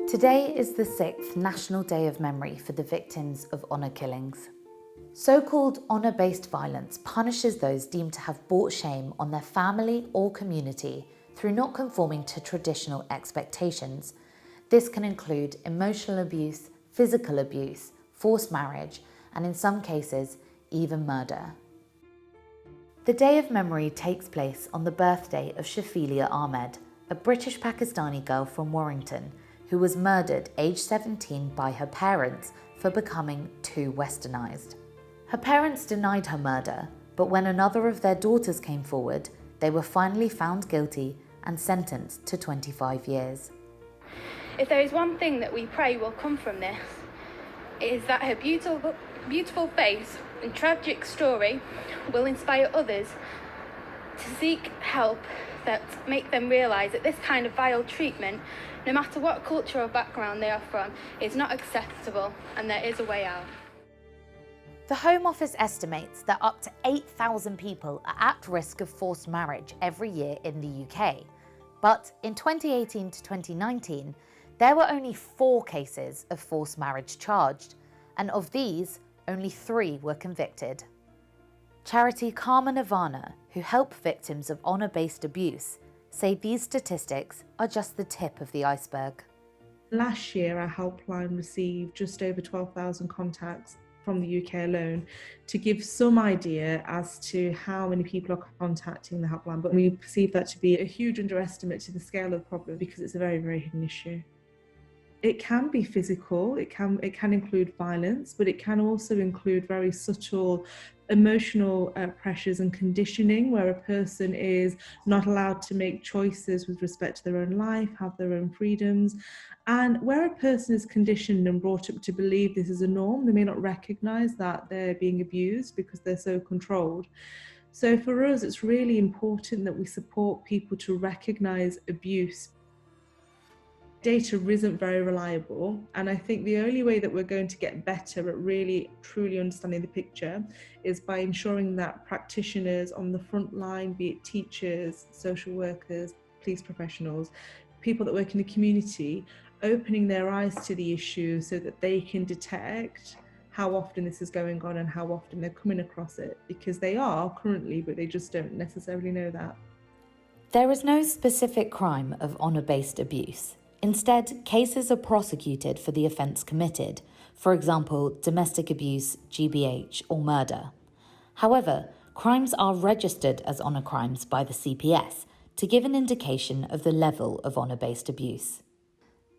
Today is the 6th National Day of Memory for the victims of honour killings. So-called honour-based violence punishes those deemed to have brought shame on their family or community through not conforming to traditional expectations. This can include emotional abuse, physical abuse, forced marriage, and in some cases, even murder. The Day of Memory takes place on the birthday of Shafilea Ahmed, a British Pakistani girl from Warrington, who was murdered aged 17 by her parents for becoming too westernised. Her parents denied her murder, but when another of their daughters came forward, they were finally found guilty and sentenced to 25 years. If there is one thing that we pray will come from this, it is that her beautiful face and tragic story will inspire others to seek help that make them realise that this kind of vile treatment, no matter what culture or background they are from, is not acceptable and there is a way out. The Home Office estimates that up to 8,000 people are at risk of forced marriage every year in the UK. But in 2018 to 2019, there were only 4 cases of forced marriage charged, and of these, only 3 were convicted. Charity Karma Nirvana, who help victims of honour-based abuse, say these statistics are just the tip of the iceberg. Last year, our helpline received just over 12,000 contacts from the UK alone, to give some idea as to how many people are contacting the helpline. But we perceive that to be a huge underestimate to the scale of the problem because it's a very, very hidden issue. It can be physical, it can include violence, but it can also include very subtle emotional pressures and conditioning, where a person is not allowed to make choices with respect to their own life, have their own freedoms, and where a person is conditioned and brought up to believe this is a norm. They may not recognise that they're being abused because they're so controlled. So for us, it's really important that we support people to recognise abuse. Data isn't very reliable, and I think the only way that we're going to get better at really truly understanding the picture is by ensuring that practitioners on the front line, be it teachers, social workers, police professionals, people that work in the community, opening their eyes to the issue so that they can detect how often this is going on and how often they're coming across it, because they are currently, but they just don't necessarily know that. There is no specific crime of honour-based abuse. Instead, cases are prosecuted for the offence committed, for example, domestic abuse, GBH, or murder. However, crimes are registered as honour crimes by the CPS to give an indication of the level of honour-based abuse.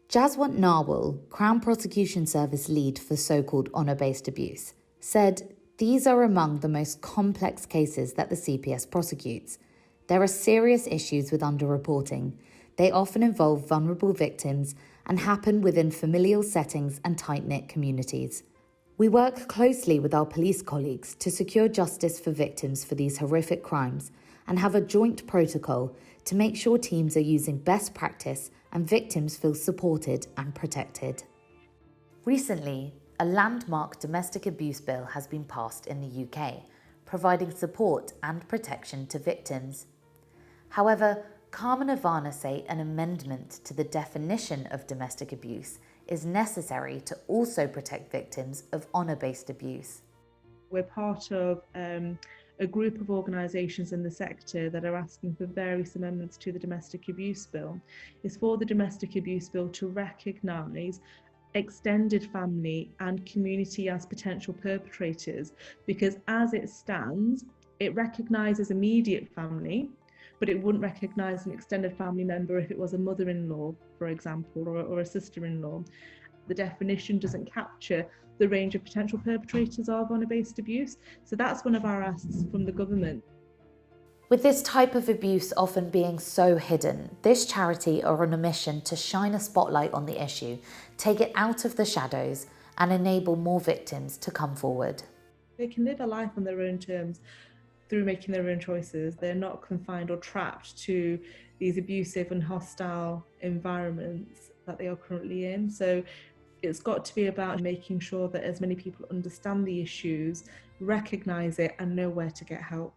Jaswant Narwal, Crown Prosecution Service lead for so-called honour-based abuse, said these are among the most complex cases that the CPS prosecutes. There are serious issues with underreporting. They often involve vulnerable victims and happen within familial settings and tight-knit communities. We work closely with our police colleagues to secure justice for victims for these horrific crimes and have a joint protocol to make sure teams are using best practice and victims feel supported and protected. Recently, a landmark domestic abuse bill has been passed in the UK, providing support and protection to victims. However, Karma Nirvana say an amendment to the definition of domestic abuse is necessary to also protect victims of honour-based abuse. We're part of a group of organisations in the sector that are asking for various amendments to the domestic abuse bill. It's for the domestic abuse bill to recognise extended family and community as potential perpetrators, because as it stands, it recognises immediate family, but it wouldn't recognise an extended family member if it was a mother-in-law, for example, or a sister-in-law. The definition doesn't capture the range of potential perpetrators of honour-based abuse, so that's one of our asks from the government. With this type of abuse often being so hidden, this charity are on a mission to shine a spotlight on the issue, take it out of the shadows, and enable more victims to come forward. They can live a life on their own terms through making their own choices. They're not confined or trapped to these abusive and hostile environments that they are currently in. So it's got to be about making sure that as many people understand the issues, recognise it, and know where to get help.